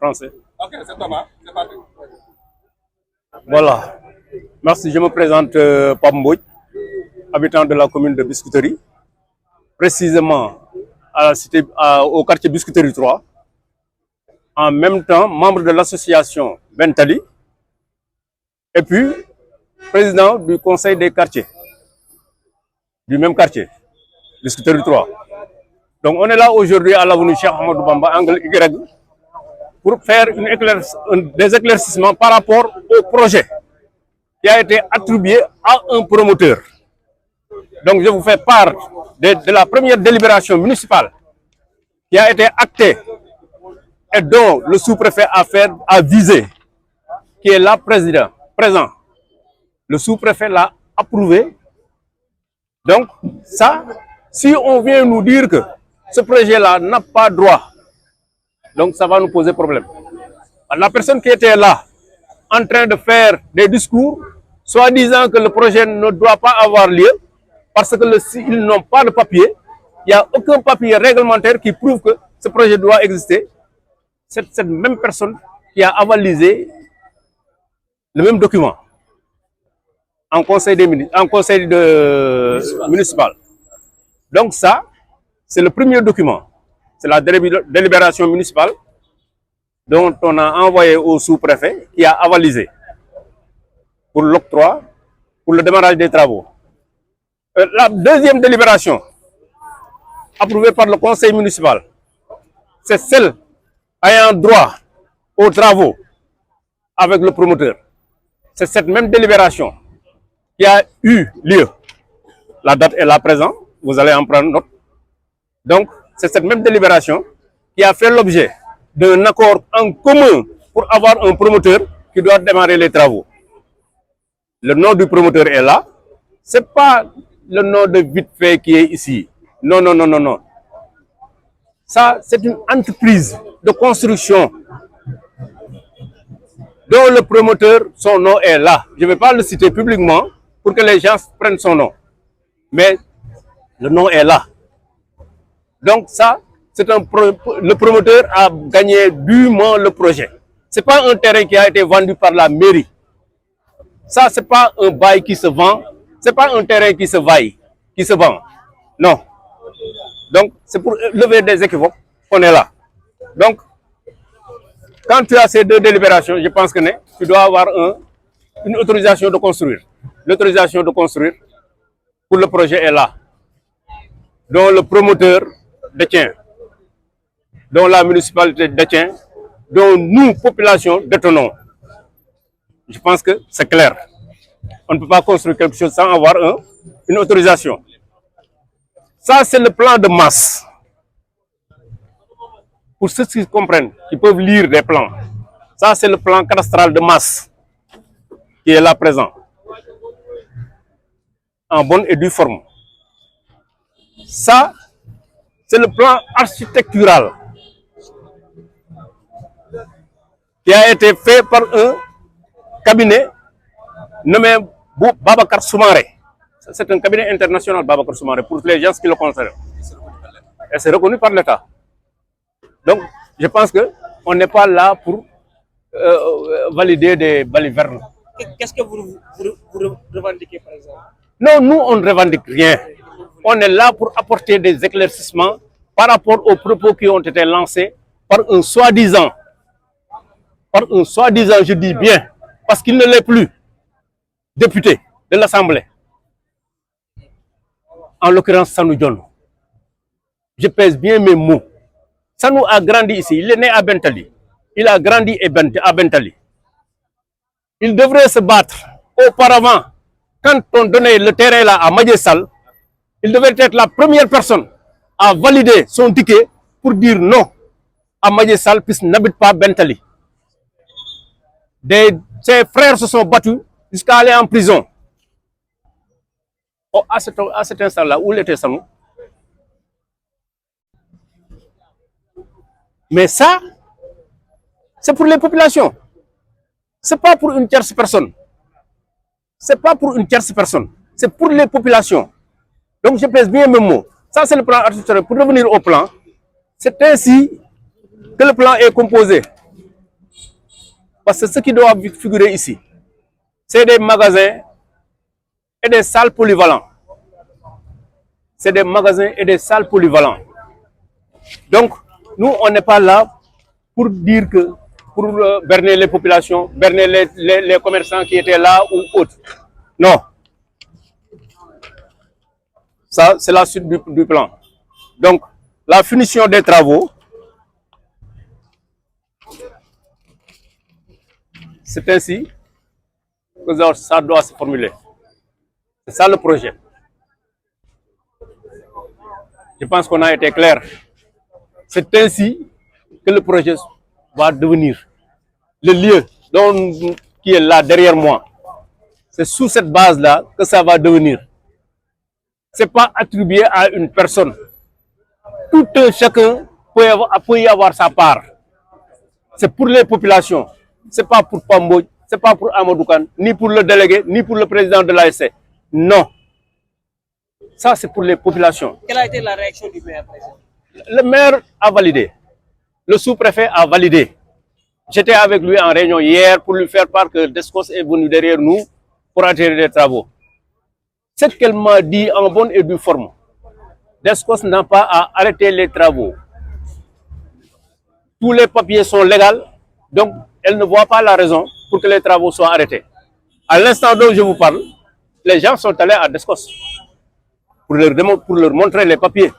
français. Ok, c'est Thomas, c'est parti. Voilà. Merci, je me présente Pape Mbodj, habitant de la commune de Biscuiterie, précisément au quartier Biscuiterie 3, en même temps membre de l'association Bentali, et puis président du conseil des quartiers, du même quartier, Biscuiterie 3. Donc on est là aujourd'hui à l'avenue Cheikh Ahmadou Bamba, angle Y, pour faire des éclaircissements par rapport au projet qui a été attribué à un promoteur. Donc je vous fais part de la première délibération municipale qui a été actée et dont le sous-préfet a visé, qui est là présent. Le sous-préfet l'a approuvé. Donc ça, si on vient nous dire que ce projet-là n'a pas droit, donc ça va nous poser problème. La personne qui était là, en train de faire des discours, soit disant que le projet ne doit pas avoir lieu, parce qu'ils n'ont pas de papier, il n'y a aucun papier réglementaire qui prouve que ce projet doit exister. C'est cette même personne qui a avalisé le même document en conseil municipal. Donc ça, c'est le premier document. C'est la délibération municipale dont on a envoyé au sous-préfet qui a avalisé pour l'octroi, pour le démarrage des travaux. La deuxième délibération, approuvée par le conseil municipal, c'est celle ayant droit aux travaux avec le promoteur. C'est cette même délibération qui a eu lieu. La date est là présente, vous allez en prendre note. Donc, c'est cette même délibération qui a fait l'objet d'un accord en commun pour avoir un promoteur qui doit démarrer les travaux. Le nom du promoteur est là. Ce n'est pas le nom de vite fait qui est ici. Non, non, non, non, non. Ça, c'est une entreprise de construction dont le promoteur, son nom est là. Je ne vais pas le citer publiquement pour que les gens prennent son nom. Mais le nom est là. Donc ça, le promoteur a gagné dûment le projet. Ce n'est pas un terrain qui a été vendu par la mairie. Ça, ce n'est pas un bail qui se vend. Ce n'est pas un terrain qui se vend. Non. Donc, c'est pour lever des équivoques qu'on est là. Donc, quand tu as ces deux délibérations, je pense que tu dois avoir une autorisation de construire. L'autorisation de construire pour le projet est là, dont le promoteur détient, dont la municipalité détient, dont nous, population, détenons. Je pense que c'est clair. On ne peut pas construire quelque chose sans avoir une autorisation. Ça, c'est le plan de masse. Pour ceux qui comprennent, qui peuvent lire des plans, ça, c'est le plan cadastral de masse qui est là présent, en bonne et due forme. Ça, c'est le plan architectural qui a été fait par un cabinet nommé Babacar Soumaré. C'est un cabinet international, Babacar Soumaré, pour les gens qui le concernent. Et c'est reconnu par l'État. Donc, je pense qu'on n'est pas là pour valider des balivernes. Qu'est-ce que vous revendiquez, par exemple? Non, nous, on ne revendique rien. On est là pour apporter des éclaircissements par rapport aux propos qui ont été lancés par un soi-disant, je dis bien, parce qu'il ne l'est plus, député de l'Assemblée. En l'occurrence, Sanou Dione. Je pèse bien mes mots. Sanou a grandi ici. Il est né à Bentali. Il a grandi à Bentali. Il devrait se battre. Auparavant, quand on donnait le terrain là à Madjessal, il devait être la première personne à valider son ticket pour dire non à Madjessal puisqu'il n'habite pas Bentali. Ses frères se sont battus jusqu'à aller en prison. Oh, à cet instant-là, où était Sanou? Mais ça, c'est pour les populations. Ce n'est pas pour une tierce personne. C'est pas pour une tierce personne. C'est pour les populations. Donc, je pèse bien mes mots. Ça, c'est le plan architectural. Pour revenir au plan, c'est ainsi que le plan est composé. Parce que ce qui doit figurer ici, c'est des magasins et des salles polyvalents. C'est des magasins et des salles polyvalents. Donc, nous, on n'est pas là pour dire que, pour berner les populations, berner les commerçants qui étaient là ou autres. Non. Ça, c'est la suite du plan. Donc, la finition des travaux, c'est ainsi que ça doit se formuler. C'est ça le projet. Je pense qu'on a été clair. C'est ainsi que le projet va devenir. Le lieu qui est là derrière moi, c'est sous cette base-là que ça va devenir. Ce n'est pas attribué à une personne. Tout chacun peut y avoir sa part. C'est pour les populations. Ce n'est pas pour Pamboy, ce n'est pas pour Amadou Kane, ni pour le délégué, ni pour le président de l'ASC. Non. Ça, c'est pour les populations. Quelle a été la réaction du maire, président? Le maire a validé. Le sous-préfet a validé. J'étais avec lui en réunion hier pour lui faire part que Descos est venu derrière nous pour attirer les travaux. Ce qu'elle m'a dit en bonne et due forme, Descos n'a pas à arrêter les travaux. Tous les papiers sont légaux, donc elle ne voit pas la raison pour que les travaux soient arrêtés. À l'instant dont je vous parle, les gens sont allés à Descos pour leur montrer les papiers,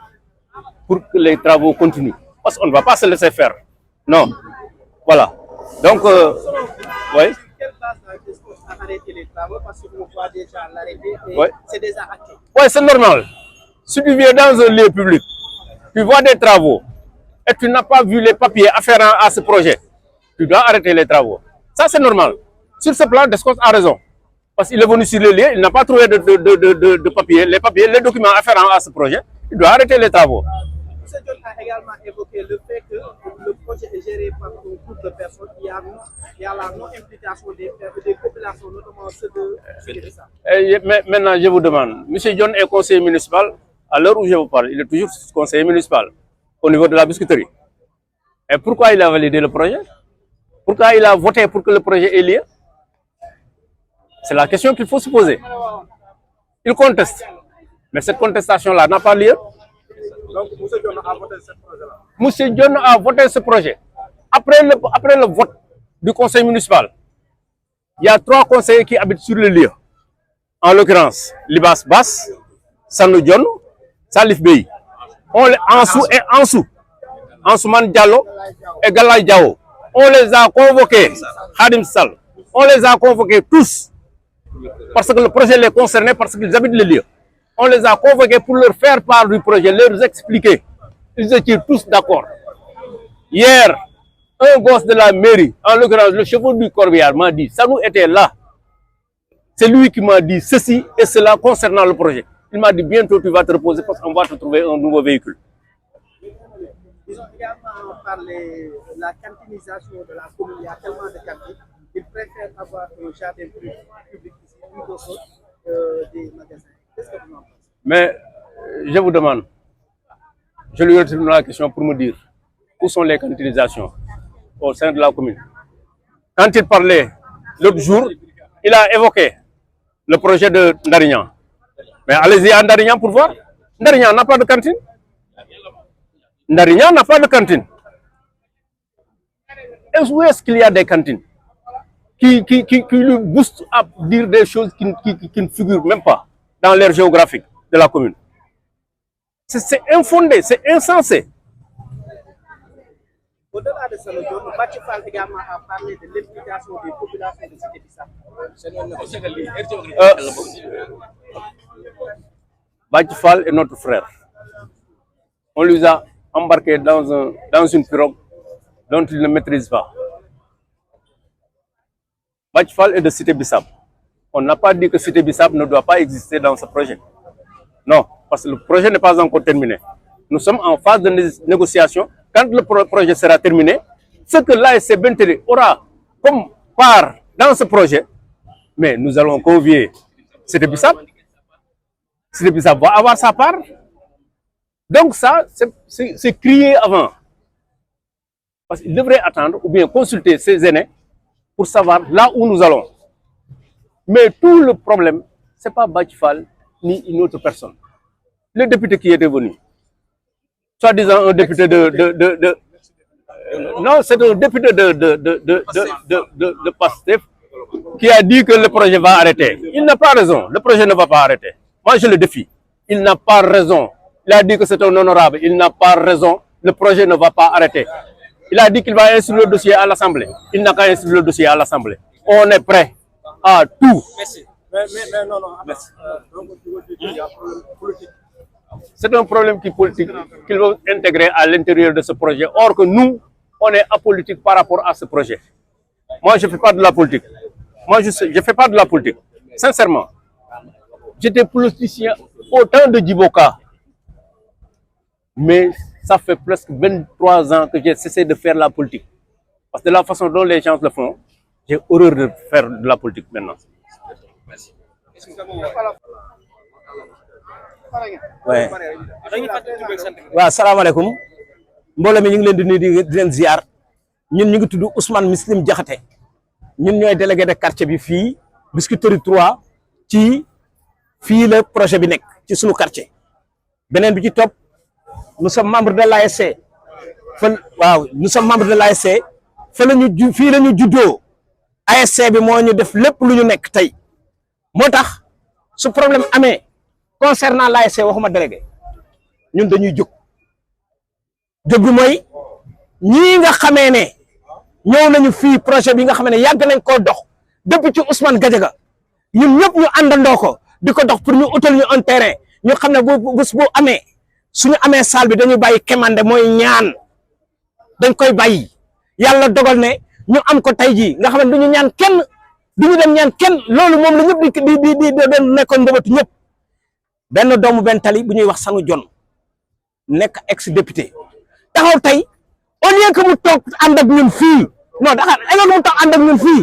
pour que les travaux continuent. Parce qu'on ne va pas se laisser faire. Non. Voilà. Donc, oui. Quelle base Descos a arrêté les travaux parce qu'on voit déjà l'arrêté et Ouais. c'est déjà acté. Oui, c'est normal. Si tu viens dans un lieu public, tu vois des travaux et tu n'as pas vu les papiers afférents à ce projet, tu dois arrêter les travaux. Ça, c'est normal. Sur ce plan, Descos a raison. Parce qu'il est venu sur le lieu, il n'a pas trouvé de papiers. Les documents afférents à ce projet, il doit arrêter les travaux. M. John a également évoqué le fait que le projet est géré par un groupe de personnes. Il y a la non-implication des populations, notamment ceux de ça. Maintenant, je vous demande, M. John est conseiller municipal, à l'heure où je vous parle, il est toujours conseiller municipal au niveau de la biscuiterie. Et pourquoi il a validé le projet? Pourquoi il a voté pour que le projet ait lieu? C'est la question qu'il faut se poser. Il conteste. Mais cette contestation-là n'a pas lieu. Donc, M. John a voté ce projet-là. M. John a voté ce projet. Après le vote du conseil municipal, il y a 3 conseillers qui habitent sur le lieu. En l'occurrence, Libas Bass, Sanou John, Salif Bey. Ansouman Diallo et Galay Diao. On les a convoqués, Khadim Sall, on les a convoqués tous, parce que le projet les concernait, parce qu'ils habitent le lieu. On les a convoqués pour leur faire part du projet, leur expliquer. Ils étaient tous d'accord. Hier, un gosse de la mairie, en l'occurrence le chevau du corbillard, m'a dit, Sanou était là. C'est lui qui m'a dit ceci et cela concernant le projet. Il m'a dit, bientôt tu vas te reposer parce qu'on va te trouver un nouveau véhicule. Ils ont également parlé de la cantinisation de la commune. Il y a tellement de cantines. Ils préfèrent avoir un jardin public ici plutôt que des magasins. Qu'est-ce que vous en pensez? Mais je vous demande, je lui retourne la question pour me dire où sont les cantinisations au sein de la commune. Quand il parlait l'autre jour, il a évoqué le projet de Ndarignan. Mais allez-y à Ndarignan pour voir. Ndarignan n'a pas de cantine. Ndarignan n'a pas de cantine. Où est-ce qu'il y a des cantines qui lui boostent à dire des choses qui ne figurent même pas dans l'aire géographique de la commune? C'est infondé, c'est insensé. Au-delà de ça, le Bathie Fall également a parlé de l'implication des populations de Cité Bissap. Bathie Fall est notre frère. On lui a embarqué dans une pirogue dont il ne maîtrise pas. Bathie Fall est de Cité Bissap. On n'a pas dit que Cité Bissap ne doit pas exister dans ce projet. Non, parce que le projet n'est pas encore terminé. Nous sommes en phase de négociation. Quand le projet sera terminé, ce que l'ASC Bentélé aura comme part dans ce projet, mais nous allons convier Cité Bissap. Cité Bissap va avoir sa part. Donc ça, c'est crié avant. Parce qu'il devrait attendre ou bien consulter ses aînés pour savoir là où nous allons. Mais tout le problème, ce n'est pas Bachifal ni une autre personne. Le député qui était venu, soi-disant un député non, c'est un député de PASTEF qui a dit que le projet va arrêter. Il n'a pas raison, le projet ne va pas arrêter. Moi, je le défie. Il n'a pas raison. Il a dit que c'est un honorable. Il n'a pas raison. Le projet ne va pas arrêter. Il a dit qu'il va instruire le dossier à l'Assemblée. Il n'a qu'à instruire le dossier à l'Assemblée. On est prêt à tout. Merci. Mais non, merci. Donc, il y a un problème politique. C'est un problème politique qu'il va intégrer à l'intérieur de ce projet. Or que nous, on est apolitique par rapport à ce projet. Moi, je ne fais pas de la politique. Moi, je ne fais pas de la politique. Sincèrement. J'étais politicien au temps de Djiboka. Mais ça fait presque 23 ans que j'ai cessé de faire la politique. Parce que de la façon dont les gens le font, j'ai horreur de faire de la politique maintenant. Merci. Ouais. Waaw salaamaaleykum mbooloo mi ñu ngi leen di nuyu di leen ziar ñun ñu ngi tudd Ousmane Muslim Diakhaté ñun ñooy délégué de quartier bi fii Biscuiterie 3 ci fii la projet bi nekk ci sunu quartier beneen bi ci topp nous sommes membres de l'ASC waaw nous sommes membres de l'ASC fii la ñu juddoo ASC bi moo ñu def lépp lu ñu nekk tey moo tax su problème amee concernant l'ASC waxuma délégué ñun dañuy jóg bi mooy ñii nga xamee ne ñëw nañu fii projet bi nga xam ne yàgg nañ koo dox depuis ci Ousmane Gadiaga ñun ñëpp ñu àndandoo ko di ko dox pour ñu utal ñu un terrain ñu xam ne bu amee suñu amee salle bi dañuy bàyyi kemande mooy ñaan dañ koy bàyyi yàlla dogal ne ñu am ko tey jii nga xam ne duñu ñaan kenn duñu dem ñaan kenn loolu moom la ñëpp di nekkoon mbëbatu ñëpp benn doomu benn tali bu ñuy wax Sanu Jon nekk ex député taxaw tey au lieu que mu toog ànd ak ñun fii non daxaar au lieu que mu toog ànd ak ñun fii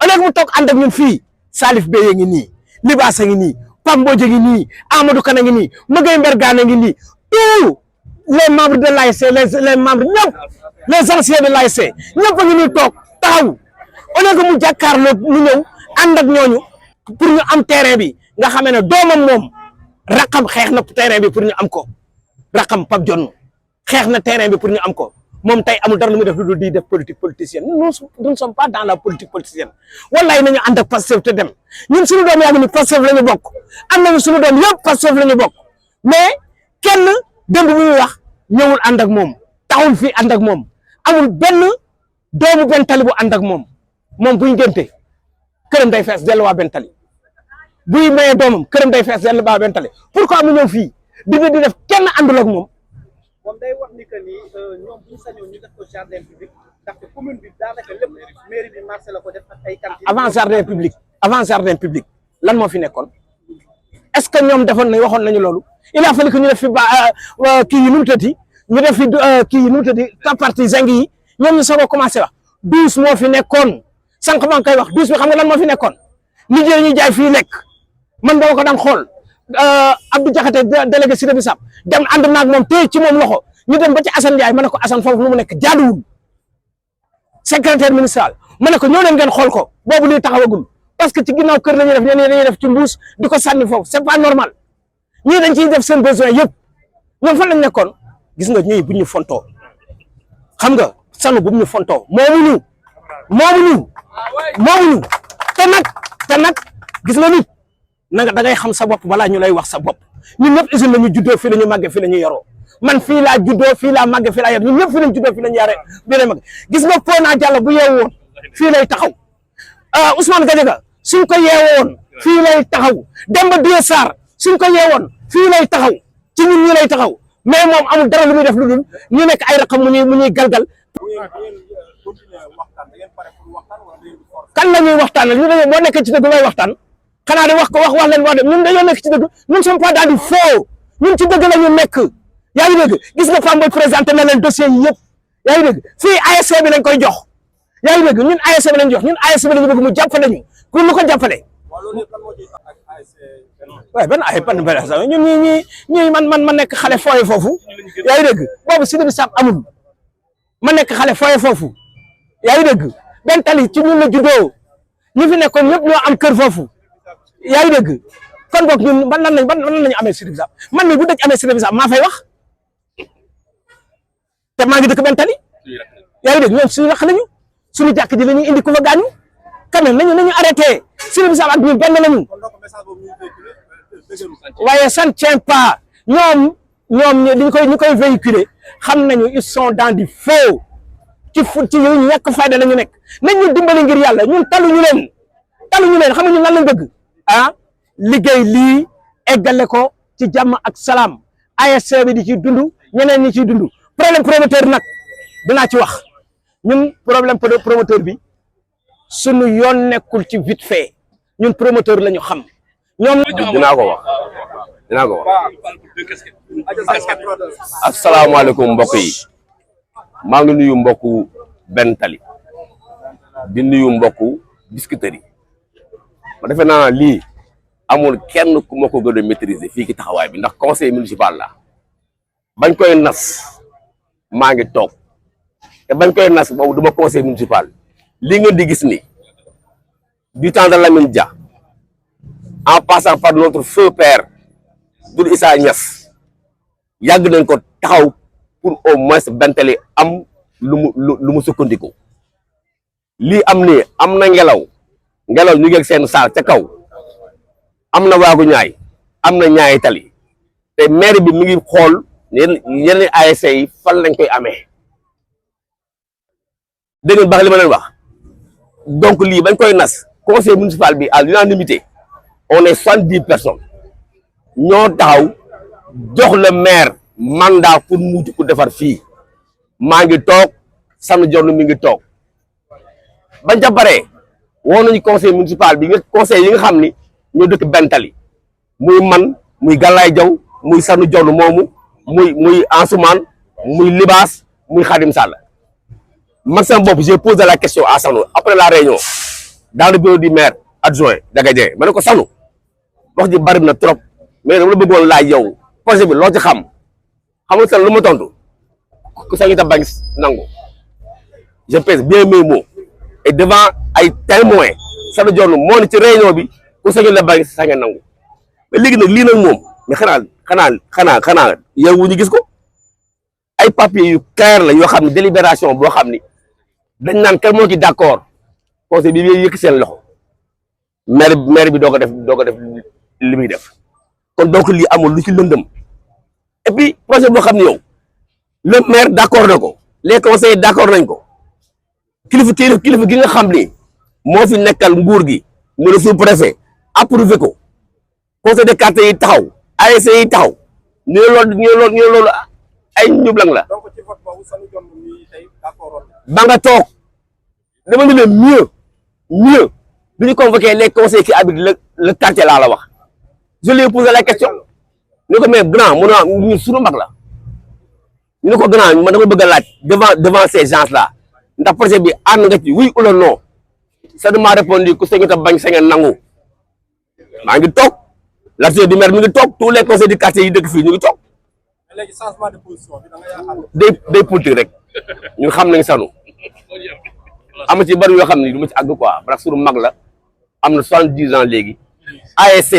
au lieu que mu toog ànd ak ñun fii Salif Beye ngi nii Libaas a ngi nii Pape Mbodj ngi nii Amadou Kane ngi nii Magay Mbergane ngi nii tous les membres de l'ASC les membres ñëpp les anciens de l'ASC ñëpp a ngi nii toog taxaw au lieu que mu jàkkaarloo mu ñëw ànd ak ñooñu pour ñu am terrain bi nga xamee ne doomam moom raqam xeex na terrain bi pour ñu am ko raqam Pape Dione xeex na terrain bi pour ñu am ko moom tey amul dara lu muy def lu dul di def politique politicienne nous ne sommes pas dans la politique politicienne wallahi nañu ànd ak Pastef te dem ñun suñu doom yaa ngi ni Pastef la ñu bokk am nañu suñu doom yëpp Pastef la ñu bokk mais kenn démb bu muy wax ñëwul ànd ak moom taxul fii ànd ak moom amul benn doomu benn tali bu ànd ak moom buy ngénte këram day fees dellu waa benn tali buy maye doomam këram day fees dellu waa benn tali pourquoi mu ñëw fii di def kenn àndul ak moom. moom day wax ni que ni ñoom bu ñu sañoon ñu def ko jardin public ndaxte commune bi daanaka lépp mairie bi marché la ko def ak ay cantines. avant jardin public lan moo fi nekkoon est-ce que ñoom defoon nañ waxoon nañu loolu il a fallu que ñu def fi kii yi nu mu tëddi ñu def fi kii yi nu mu tëddi partie zinc yi ñoom ñu soog a commencé wax douze moo fi nekkoon sànq maa ngi koy wax douze bi xam nga lan moo fi nekkoon liggéey ñu jaay fii lekk man dama ko daan xool. Abdou Diakhaté délégué Cité Bissap dem ànd naag moom téye ci moom loxo ñu dem ba ci Assane Ndiaye ma ne ko Assane foofu nu mu nekk jaaduwul secrétaire municipal ma ne ko ñoo leen ngeen xool ko boobu lii taxawagul parce que ci ginnaaw kër la ñuy def ñeneen dañuy def ci mbuus di ko sànni foofu c'est pas normal ñii dañ ciy def seen besoin yëpp ñoom fan lañ nekkoon gis nga ñii bu ñu fontoo xam nga sanu bu ñu fontoo moomuñu te nag gis nga nit nanga da ngay xam sa bopp balaa ñu lay wax sa bopp ñun ñëpp usine la ñu juddoo fii la ñu màggee fii la ñu yaroo man fii laa juddoo fii laa màggee fii laa yaroo ñun ñëpp fii la ñu juddoo fii la ñu yaree bii lay màggee gis nga Pona Diallo bu yeewu woon fii lay taxaw Ousmane Gadiaga suñ ko yeewoon fii lay taxaw Demba Dieu Sarr suñ ko yeewoon fii lay taxaw ci ñun ñi lay taxaw mais moom amul dara lu muy def lu dul ñu nekk ay raqam mu ñuy galgal kan la ñuy waxtaanal ñu dañoo boo nekkee ci dëgg lay waxtaan xanaa de wax leen ñun dañoo nekk ci dëgg ñun sommes pas dans du faux ñun ci dëgg la ñu nekk yaa ngi dégg gis nga Pam Boy présenté na leen dossiers yi yëpp yaa ngi dégg fii ASC bi lañ koy jox yaa ngi dégg ñun ASC bi lañ jox ñun ASC bi lañu bëgg mu jàppale ñu ku lu ko jàppale waaye ban ñun ñi man nekk xale fooye foofu yaa ngi dégg boobu Cité Bissap amul ma nekk xale fooye foofu yaa ngi dégg Bentali ci ñun la juddoo ñi fi nekkoon ñëpp ñoo am kër foofu yaa ngi dégg kon boog ñun ban lan lañu amee Siré Bissap man mi bu dëj amee Siré Bissap maa fay wax te maa ngi dëkk Bentali yaa ngi dégg ñoom suñu wax nañu suñu jàkk ji la ñuy indi ku fa gaañu quand même nañu arrêté Siré Bissap ak ñun benn lañu waaye ça ne tient pas ñoom ñu koy véhiculer xam nañu ils sont dans du faux ci yu ñàkk fayda la ñu nekk nañ ñu dimbali ngir yàlla ñun taluñu leen xam nga ñun lan lañ bëgg liggéey lii eggale ko ci jàmm ak salaam ASC bi di ci dund ñeneen ñi ciy dund problème promoteur nag dinaa ci wax ñun problème promoteur bi sunu yoon nekkul ci vite fait ñun promoteur la ñu xam ñoom dinaa ko wax asalaamaaleykum mbokk yi maa ngi nuyu mbokku Bentali di nuyu mbokku Biscuiterie ma defe naa lii amul kenn ku ma ko gën a maîtriser fii ci taxawaay bi ndax conseil municipal la bañ koy nas maa ngi toog te bañ koy nas boobu duma conseil municipal li ngeen di gis ni du temps de Lamine Dia en passant par notre feu père Doudou Issa Niass yàgg nañ ko taxaw pour au moins Bentali am lu mu sukkandiku lii am ni am na ngelaw ñu ngeeg seen saal ca kaw am na waagu ñaay am na ñaay tali te maire bi mi ngi xool yenn ASC yi fan lañ koy amee dégg ngeen baax li ma leen wax donc lii bañ koy nas conseil municipal bi à l'unanimité on est 70 personnes ñoo taxaw jox le maire mandat pour mu ko defar fii maa ngi toog Sanu Jonn mi ngi toog bañ ca paree woo nañu conseil municipal bi conseil yi nga xam ni ñoo dëkk Bentali muy man muy Galaye Diaw muy Sanu Jonn moomu muy Ansoumane muy Libaas muy Khadim Sall man sama bopp j'ai posé la question à Sanu après la réunion dans le bureau du maire adjoint Dagadien ma ne ko Sanu wax ji bari na trop mais dama la bëggoon laaj yow projet bi loo ci xam nga Sanu lu ma tontu ku sañu ta bañ nangu je pèse bien mes mots et devant ay témoins Sanu Jonn moo ne ci réunion bi ku sañu la bañ sañ a nangu mais léegi nag lii nag moom mais xanaa yow wu ñu gis ko ay papiers yu clair la yoo xam ne délibération boo xam ni dañ naan kan moo ci d'accord conseil bi yëkk seen loxo maire bi doo ko def li muy def kon donc lii amul lu ci lëndëm et puis projet boo xam ne yow le maire d'accord na ko les conseillers d'accord nañ ko kilifa gi nga xam ni moo fi nekkal nguur gi mu le sous-préfet approuvé ko conseil de quartier yi taxaw ASC yi taxaw ñu loolu ay njublang la donc ci vote boobu Sanu Jonn mi tey d'accord ba nga toog dama ne leen mieux bi ñu convoqué les conseillers qui habitent le quartier laa la wax je lui ai posé la question ñu ko mais grand mu ne ñu sunu mag la ñu ne ko grand man dama bëgg a laaj devant ces gens là ndax projet bi ànd nga ci oui ou non Sanu m'a répondu ku sañu ta bañ sañ a nangu maa ngi toog l'adjoint du maire mi ngi toog tous les conseillers du quartier yi dëkk fii ñu ngi toog léegi changement de position bi da nga yaakaar day politique rek ñun xam nañ Sanu am ci bari yoo xam ne du ma ci àgg quoi parce que sunu mag la am na 70 ans léegi ASC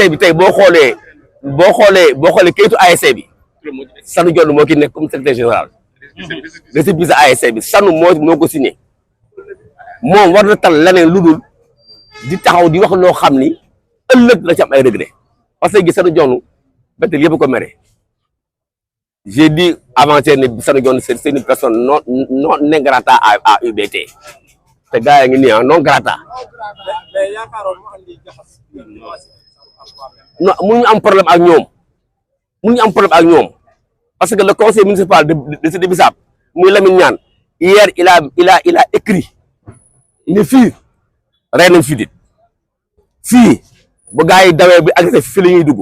bi tey boo xoolee kayitu ASC bi Sanu Jonn moo ki nekk comme secrétaire général récépissé ASC bi Sanu moo ko signé moom war na tal leneen lu dul di taxaw di wax loo xam ni ëllëg la ci am ay regret parce que Sanu Jonn Bentali yëpp ko mere j'ai dit avant-hier ni Sanu Jonn c'est une personne non grata à UBT te gars yi ngi nii non grata mais yaakaaroon mu andi jaxas non mënuñu am problème ak ñoom parce que le conseil municipal de Siré Bissap muy Lamine Niane hier il a écrit ne fii rey nañ fii bu gars yi dawee bi agressé fii la ñuy dugg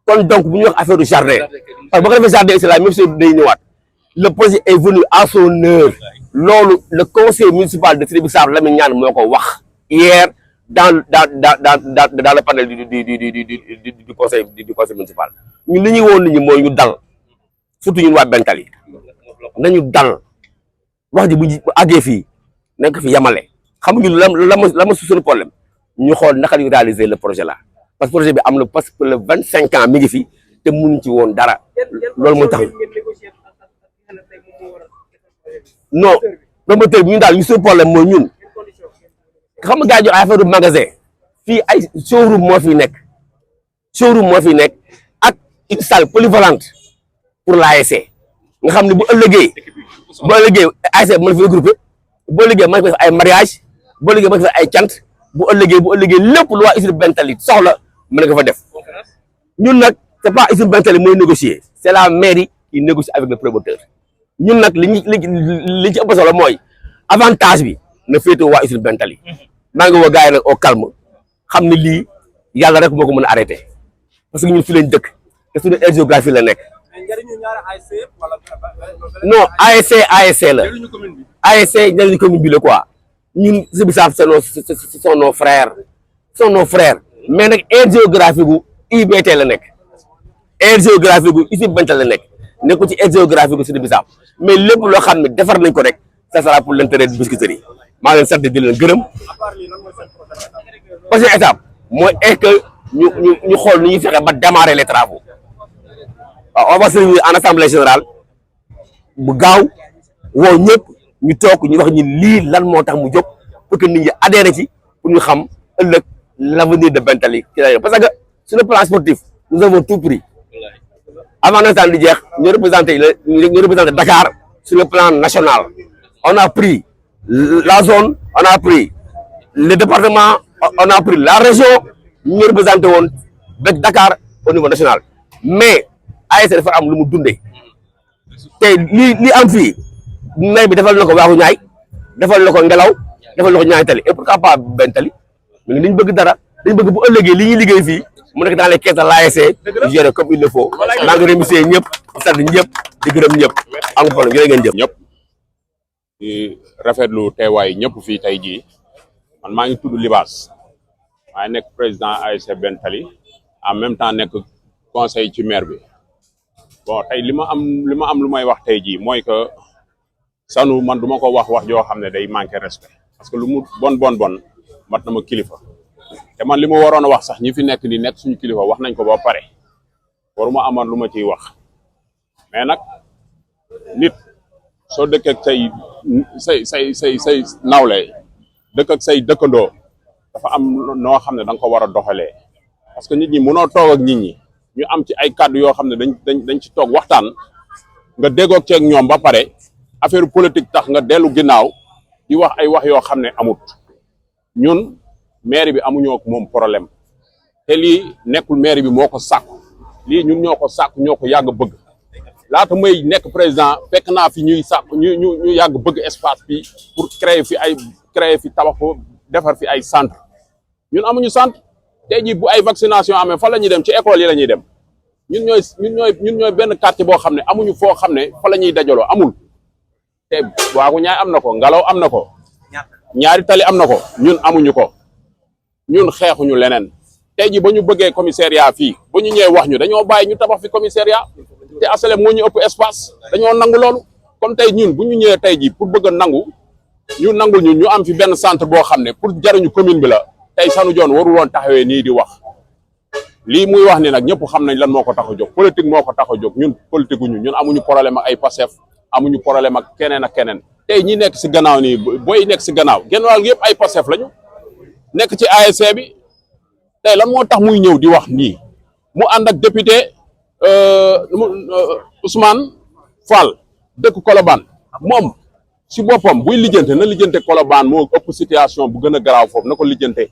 kon donc bu ñu wax affaire du jardin parce que boo ko defee jardin c'est la même chose day ñëwaat le projet est venu à son heure loolu le conseil municipal de Siré Bissap Lamine Niane moo ko wax hier dans le panel du conseil municipal ñun li ñuy woon nit ñi mooy ñu dal surtout ñun waa Bentali nañu dal wax ji bu àggee fii nañ ko fi yamale xamuñu la ma suñu problème ñu xool naka ñu réaliser le projet là parce que projet bi am na parce que le 25 ans mi ngi fi te mënuñ ci woon dara loolu moo tax non promoteur bi ñun daal ñu suñu problème mooy ñun xam nga gars yi affaire du magasin fii ay showroom moo fi nekk ak une salle polyvalente pour l'ASC nga xam ne bu ëllëgee ASC mën na fi regroupé bu ëllëgee mën na fi def ay mariage bu ëllëgee mën na fi def ay cant bu ëllëgee lépp lu waa usine Bentali soxla mën na ko fa def ñun nag c'est pas usine Bentali mooy négocier c'est la mairie qui négocie avec le promoteur ñun nag li ci ëpp solo mooy avantage bi na féetewoo waa usine Bentali maa ngi woo gars yi nag au calme xam ne lii yàlla rek moo ko mën a arrêté parce que ñun fi lañ dëkk te suñu aire géographie la nekk non ASC la ASC njëriñu commune bi la quoi ñun si bisaab sont nos frères mais nag aire géographique gu UBT la nekk aire géographique gu usine Bentali la nekk nekku ci aire géographique gu Sidi Bisaab mais lépp loo xam ne defar nañ ko rek ça sera pour l'intérêt de Biscuiterie maa leen sant di leen gërëm prochaine étape mooy est que ñu xool nu ñuy fexe ba démarrer les travaux waaw on va se réunir en assemblée générale bu gaaw woo ñëpp ñu toog ñu wax ñi lii lan moo tax mu jóg pour que nit ñi adhéré ci pour ñu xam ëllëg l'avenir de Bentali ci la parce que sur le plan sportif nous avons tout pris avant nawetaan di jeex ñu représenté Dakar sur le plan national on a pris la zone on a pris le département on a pris la région ñu représenté woon Dakar au niveau national mais ASC dafa am lu mu dundee te li am fii maire bi defal na ko waaxu ñaay defal na ko ngelaw defal na ko ñaay tali et pourquoi pas Bentali mais dañ bëgg dara dañ bëgg bu ëllëgee li ñuy liggéey fii mu nekk dans les caisses de l'ASC gérer comme il le faut maa ngi remercier ñëpp di sant ñëpp di gërëm ñëpp am problème jërë ngeen jëf ñëpp di rafetlu teewaay ñëpp fii tey jii man maa ngi tudd Libaas maa nekk président ASC Bentali en même temps nekk conseil ci maire bi bon tey li ma am lu may wax tey jii mooy que sanu man du ma ko wax joo xam ne day manquer respect parce que lu mu bon mat na ma kilifa te man li ma waroon a wax sax ñi fi nekk ni nekk suñu kilifa wax nañ ko ba pare waruma amoon lu ma ciy wax mais nag nit soo dëkk ak say nawle dëkk ak say dëkkandoo dafa am noo xam ne da nga ko war a doxalee parce que nit ñi mënoo toog ak nit ñi ñu am ci ay kàddu yoo xam ne dañ ci toog waxtaan nga déggoog ceeg ñoom ba pare affaire politique tax nga dellu ginnaaw di wax ay wax yoo xam ne amut ñun maire bi amuñoo ak moom problème te lii nekkul maire bi moo ko sàkku lii ñun ñoo ko sàkku ñoo ko yàgg bëgg laata may nekk président fekk naa fi ñuy sàkku ñu yàgg bëgg espace bi pour créer fi tabax ko defar fi ay centre ñun amuñu centre tey jii bu ay vaccination amee fa la ñuy dem ci école yi la ñuy dem ñun ñooy benn quartier boo xam ne amuñu foo xam ne fa la ñuy dajaloo amul te waagu ñaay am na ko ngelaw am na ko ñaari tali am na ko ñun amuñu ko ñun xeexuñu leneen tey jii ba ñu bëggee commissariat fii ba ñu ñëwee wax ñu dañoo bàyyi ñu tabax fi commissariat te HLM moo ñu ëpp espace dañoo nangu loolu comme tey ñun bu ñu ñëwee tey jii pour bëgg a nangu ñu nangul ñu am fi benn centre boo xam ne pour jariñu commune bi la tey Sanu Dione warul woon taxawee nii di wax lii muy wax ni nag ñëpp xam nañ lan moo ko tax a jóg politique moo ko tax a jóg ñun politique ñun amuñu problème ak ay Pastef amuñu problème ak keneen tey ñi nekk si gannaaw nii booy nekk si gannaaw genn wàll yëpp ay Pastef lañu nekk ci ASC bi tey lan moo tax muy ñëw di wax nii mu ànd ak député Ousmane Fall dëkk Colobane moom si boppam buy lijjante na lijjante Colobane moo ëpp situation bu gën a garaaw foofu na ko lijjante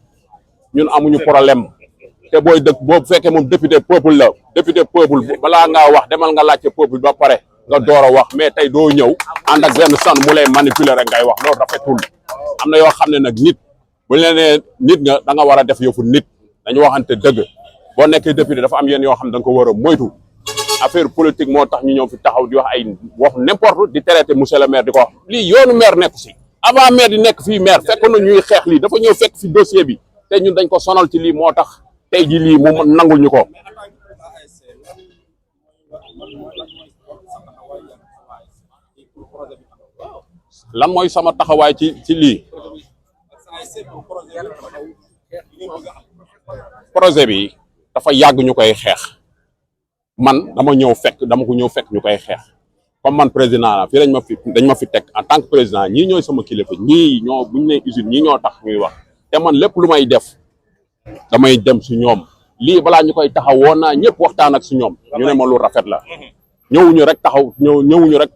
ñun amuñu problème te booy dëkk boobu fekkee moom député peuple la député peuple balaa ngaa wax demal nga laajte peuple ba pare nga door a wax mais tey doo ñëw ànd ak benn san mu lay manipuler rek ngay wax loolu rafetul am na yoo xam ne nag nit bu ñu nee nit nga da nga war a def yëfu nit dañu waxante dëgg boo nekkee député dafa am yenn yoo xam ne da nga ko war a moytu affaire politique moo tax ñu ñëw fi taxaw di wax ay wax n'importe di traité monsieur le maire di ko wax lii yoonu maire nekku si avant maire di nekk fii maire fekk na ñuy xeex lii dafa ñëw fekk fi dossier bi te ñun dañ ko sonal ci lii moo tax tey ji lii mu nangul ñu ko lan mooy sama taxawaay ci lii projet bi dafa yàgg ñu koy xeex man dama ko ñëw fekk ñu koy xeex comme man président la fii dañ ma fi teg en tant que président ñii ñooy sama kilifa ñii ñoo bu ñu nee usine ñii ñoo tax ñuy wax te man lépp lu may def damay dem su ñoom lii balaa ñu koy taxaw woon naa ñëpp waxtaan ak su ñoom ñu ne ma lu rafet la ñëwuñu rek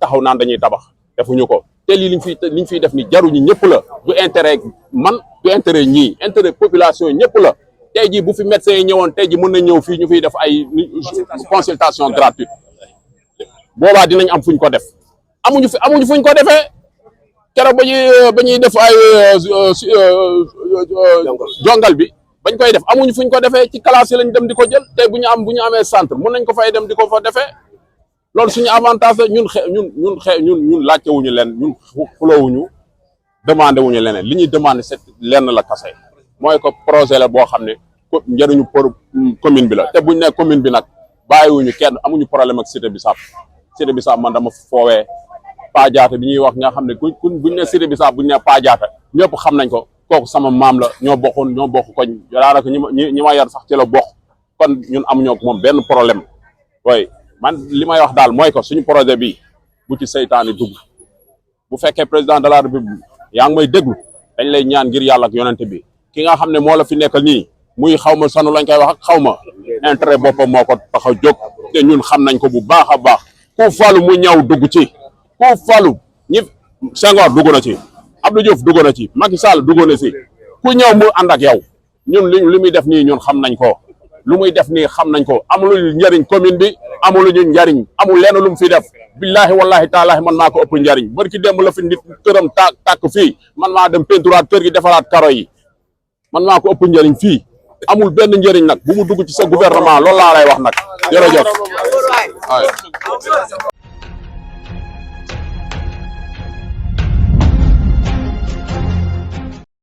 taxaw naan dañuy tabax defuñu ko te lii liñ fiy def ni jaruñu ñëpp la du intérêt man du intérêt ñii intérêt population yi ñëpp la tey jii bu fi médecins yi ñëwoon tey jii mën na ñëw fii ñu fiy def ay consultation gratuite boobaa dinañ am fuñ ko def amuñu fuñ ko defee keroog ba ñuy def ay jongal bi bañ koy def amuñu fuñ ko defee ci classe yi lañ dem di ko jël tey bu ñu amee centre mën nañ ko fay dem di ko fa defee loolu suñu avantage la ñun laajte wuñu leen ñun xulowuñu demandé wuñu leneen li ñuy demandé c'est lenn la kase mooy que projet la boo xam ne njëriñu pour commune bi la te buñ ne commune bi nag bàyyiwuñu kenn amuñu problème ak cité Bissap man dama foowee Padiaté bi ñuy wax nga xam ne buñ ne cité Bissap buñ ne Padiaté ñëpp xam nañ ko kooku sama maam la ñoo bokk koñ daanaka ñi ma yar sax ci la bokk kon ñun amuñoo ak moom benn problème way man li may wax daal mooy que suñu projet bi bu ci seytaane dugg bu fekkee président de la république yaa ngi may déglu dañ lay ñaan ngir yàlla ak yonente bi ki nga xam ne moo la fi nekkal nii muy xaw ma sanu lañ koy wax ak xaw ma intérêt boppam moo ko tax a jóg te ñun xam nañ ko bu baax a baax ku falu mu ñaw dugg ci ku falu ñi Senghor dugg na ci Abdou Diouf dugg na ci Macky Sall dugg na ci ku ñëw mu ànd ak yow ñun li muy def nii ñun xam nañ ko lu muy def nii xam nañ ko amul njariñ commune bi amul ñu njariñ amul lenn lu mu fi def billahi wallahi taalahi man maa ko ëpp njariñ barki démb la fi nit këram tàkk fii man maa dem peinturaat kër gi defaraat karo yi man maa ko ëpp njariñ fii amul benn njariñ nag bu mu dugg ci sa gouvernement loolu laa lay wax nag jërëjëf